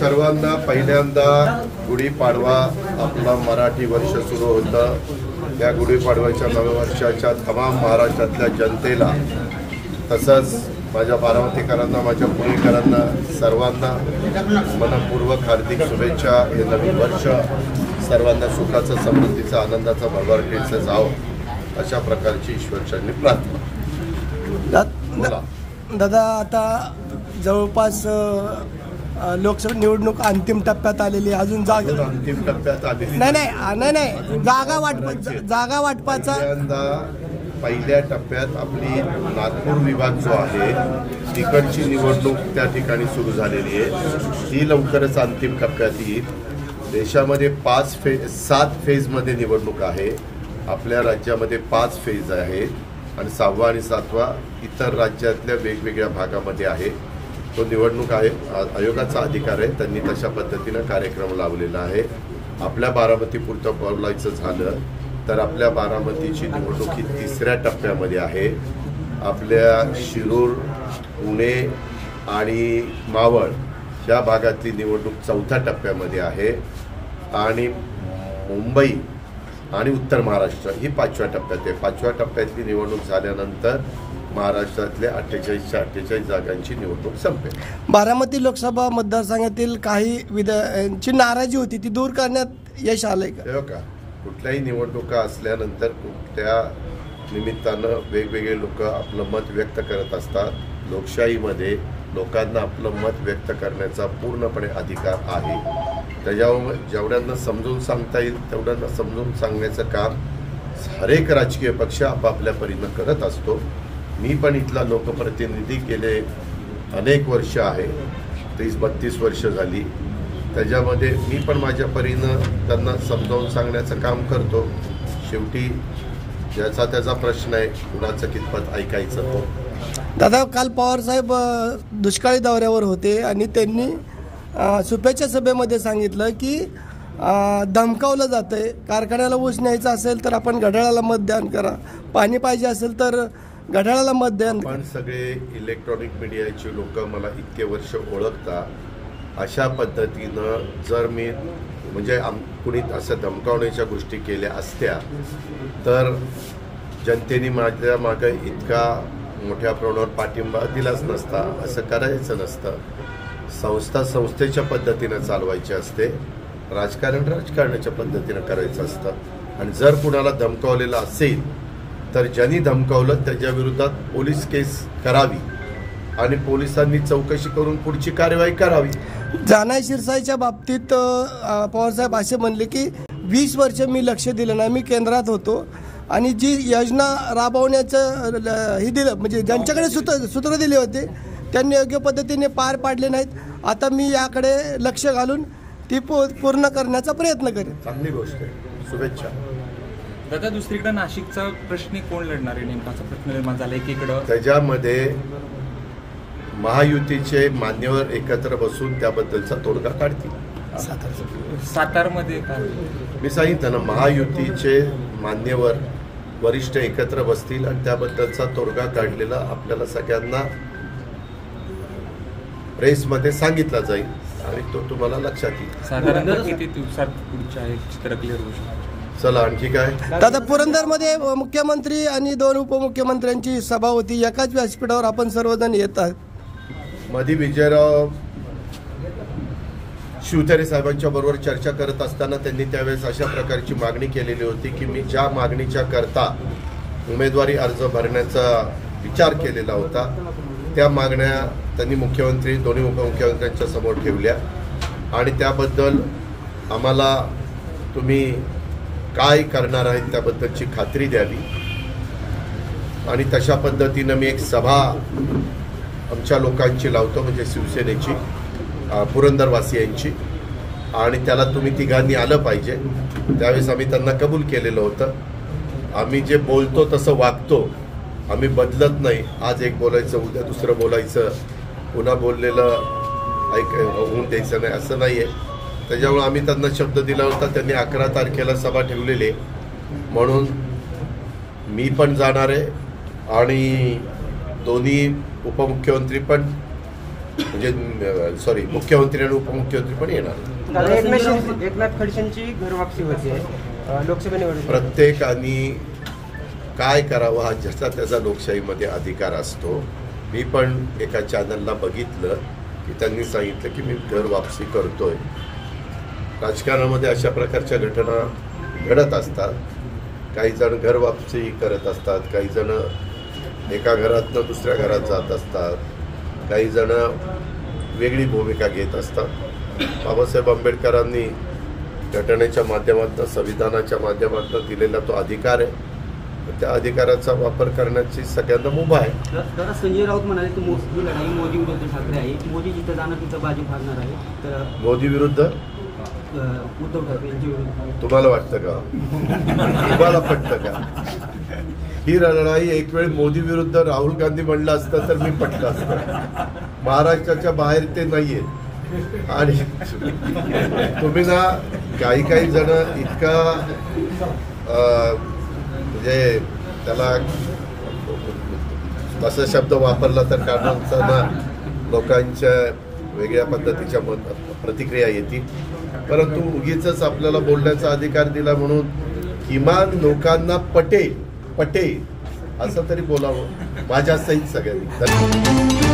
सर्वांना पहिल्यांदा गुढीपाडवा आपला मराठी वर्ष सुरू होतं. त्या गुढीपाडव्याच्या नववर्षाच्या तमाम महाराष्ट्रातल्या जनतेला तसंच माझ्या बारामतीकरांना, माझ्या पुणेकरांना सर्वांना मनपूर्वक हार्दिक शुभेच्छा. हे नवीन वर्ष सर्वांना सुखाचं, समृद्धीचं, आनंदाचं, भरभराटीचं जावं अशा प्रकारची ईश्वरचरणी प्रार्थना. दादा, आता जवळपास लोकसभा निवडणूक अंतिम टप्प्यात आलेली, अजून अंतिम टप्प्यात आलेली नाही जागा वाटपाचा पहिल्या टप्प्यात आपली नागपूर विभाग जो आहे तिकडची निवडणूक त्या ठिकाणी सुरू झालेली आहे. ती लवकरच अंतिम टप्प्यात येईल. देशामध्ये 7 फेजमध्ये निवडणूक आहे. आपल्या राज्यामध्ये 5 फेज आहेत आणि 6वा आणि 7वा इतर राज्यातल्या वेगवेगळ्या भागामध्ये आहे. तो निवडणूक आयोगाचा अधिकार आहे. त्यांनी तशा पद्धतीनं कार्यक्रम लावलेला आहे. आपल्या बारामतीपुरतं बोलायचं झालं तर आपल्या बारामतीची निवडणूक ही 3ऱ्या टप्प्यामध्ये आहे. आपल्या शिरूर, पुणे आणि मावळ या भागातली निवडणूक 4थ्या टप्प्यामध्ये आहे आणि मुंबई आणि उत्तर महाराष्ट्र ही 5व्या टप्प्यात आहे. 5व्या टप्प्यातली निवडणूक झाल्यानंतर महाराष्ट्रातल्या 48च्या 48 जागांची निवडणूक संपेल. बारामती लोकसभा मतदारसंघातील काही विधायांची नाराजी होती, ती दूर करण्यात यश आलंय का? कुठल्याही निवडणुका असल्यानंतर त्या निमित्तानं वेगवेगळे लोक आपलं मत व्यक्त करत असतात. लोकशाहीमध्ये लोकांना आपलं मत व्यक्त करण्याचा पूर्णपणे अधिकार आहे. त्याच्यामुळे जेवढ्यांना समजून सांगता येईल तेवढ्यांना समजून सांगण्याचं काम हरेक राजकीय पक्ष आपापल्या परीनं करत असतो. मी पण इथला लोकप्रतिनिधी गेले अनेक वर्ष आहे, 30-32 वर्ष झाली. त्याच्यामध्ये मी पण माझ्या परीनं त्यांना समजावून सांगण्याचं काम करतो. शेवटी ज्याचा त्याचा प्रश्न आहे, कुणाचं कितपत ऐकायचं तो. दादा, काल पवारसाहेब दुष्काळी दौऱ्यावर होते आणि त्यांनी सुप्याच्या सभेमध्ये सांगितलं की धमकावलं जातंय. कारखान्याला ऊस न्यायचा असेल तर आपण घड्याळाला मतदान करा, पाणी पाहिजे असेल तर घड्याळाला मतदान. पण सगळे इलेक्ट्रॉनिक मीडियाचे लोक मला इतके वर्ष ओळखतात. अशा पद्धतीनं जर मी म्हणजे कुणी असं धमकावण्याच्या गोष्टी केल्या असत्या तर जनतेने माझ्या मागं इतका मोठ्या प्रमाणावर पाठिंबा दिलाच नसता. असं करायचं नसतं. संस्था संस्थेच्या पद्धतीनं चालवायची असते, राजकारण राजकारणाच्या पद्धतीनं करायचं असतं. आणि जर कुणाला धमकावलेलं असेल तर ज्यांनी धमकावलं त्याच्या विरोधात पोलीस केस करावी आणि पोलिसांनी चौकशी करून पुढची कारवाई करावी. जानाई शिरसाईच्या बाबतीत पवारसाहेब असे म्हणले की 20 वर्ष मी लक्ष दिलं नाही, मी केंद्रात होतो आणि जी योजना राबवण्याचं हे दिलं म्हणजे ज्यांच्याकडे सूत्र दिले होते त्यांनी योग्य पद्धतीने पार पाडले नाहीत. आता मी याकडे लक्ष घालून ती पूर्ण करण्याचा प्रयत्न करेन. चांगली गोष्ट आहे, शुभेच्छा. दादा, दुसरीकडे नाशिकचा प्रश्न कोण लढणार आहे नेमकाचा प्रश्न निर्माण झाला एकीकडं. त्याच्यामध्ये महायुतीचे मान्यवर एकत्र बसून त्याबद्दलचा तोडगा काढतील. सातारमध्ये मी सांगितलं ना, महायुतीचे मान्यवर वरिष्ठ एकत्र बसतील आणि त्याबद्दलचा तोडगा काढलेला आपल्याला सगळ्यांना प्रेसमध्ये सांगितला जाईल आणि तो तुम्हाला लक्षात येईल. साधारणतः किती दिवसात पुढच्या चित्र क्लिअर होऊ शकतं? चला, आणखी काय? दादा, पुरंदरमध्ये मुख्यमंत्री आणि 2 उपमुख्यमंत्र्यांची सभा होती. एकाच व्यासपीठावर आपण सर्वजण येतात. मधी विजयराव शिवतारे साहेबांच्या बरोबर चर्चा करत असताना त्यांनी त्यावेळेस अशा प्रकारची मागणी केलेली होती की मी ज्या मागणीच्या करता उमेदवारी अर्ज भरण्याचा विचार केलेला होता त्या मागण्या त्यांनी मुख्यमंत्री, दोन्ही उपमुख्यमंत्र्यांच्या समोर ठेवल्या आणि त्याबद्दल आम्हाला तुम्ही काय करणार आहेत त्याबद्दलची खात्री द्यावी आणि तशा पद्धतीनं मी एक सभा आमच्या लोकांची लावतो, म्हणजे शिवसेनेची, पुरंदरवासियांची, आणि त्याला तुम्ही तिघांनी आलं पाहिजे. त्यावेळेस आम्ही त्यांना कबूल केलेलं होतं. आम्ही जे बोलतो तसं वागतो, आम्ही बदलत नाही. आज एक बोलायचं, उद्या दुसरं बोलायचं, पुन्हा बोललेलं होऊन द्यायचं नाही, असं नाही आहे. त्याच्यामुळे आम्ही त्यांना शब्द दिला होता. त्यांनी 11 तारखेला सभा ठेवलेली, म्हणून मी पण जाणार आहे आणि दोन्ही उपमुख्यमंत्री पण म्हणजे सॉरी मुख्यमंत्री आणि उपमुख्यमंत्री पण येणार. एकनाथ खडसेंची घरवापसी होते लोकसभा निवडणूक. प्रत्येकाने काय करावं हा ज्याचा त्याचा लोकशाहीमध्ये अधिकार असतो. मी पण एका चॅनलला बघितलं की त्यांनी सांगितलं की मी घर वापसी करतोय. राजकारणामध्ये अशा प्रकारच्या घटना घडत असतात. काही जण घर वापसी करत असतात, काही जण एका घरातनं दुसऱ्या घरात जात असतात, काही जण वेगळी भूमिका घेत असतात. बाबासाहेब आंबेडकरांनी घटनेच्या माध्यमातून संविधानाच्या माध्यमातून दिलेला तो अधिकार आहे. त्या अधिकाराचा वापर करण्याची सगळ्यांना मुभा आहे. दादा संजय राऊत म्हणाले की मोठी लढाई मोदी विरुद्ध ठाकरे आहे. मोदी जिथं जाणार तिथं बाजू भागणार आहे. तर मोदी विरुद्ध उद्धव ठाकरे यांच्या विरुद्ध तुम्हाला वाटतं का? तुम्हाला पटतं का? ही लढाई एक वेळ मोदी विरुद्ध राहुल गांधी म्हणलं असतं तर मी पटलं असतं. महाराष्ट्राच्या बाहेर ते नाहीये. आणि तुम्ही ना काही जण इतका म्हणजे त्याला असा शब्द वापरला तर कारणा लोकांच्या वेगळ्या पद्धतीच्या प्रतिक्रिया येतील. परंतु उगीच आपल्याला बोलण्याचा अधिकार दिला म्हणून किमान लोकांना पटे असं तरी बोलावं माझ्या सहित सगळ्यांनी.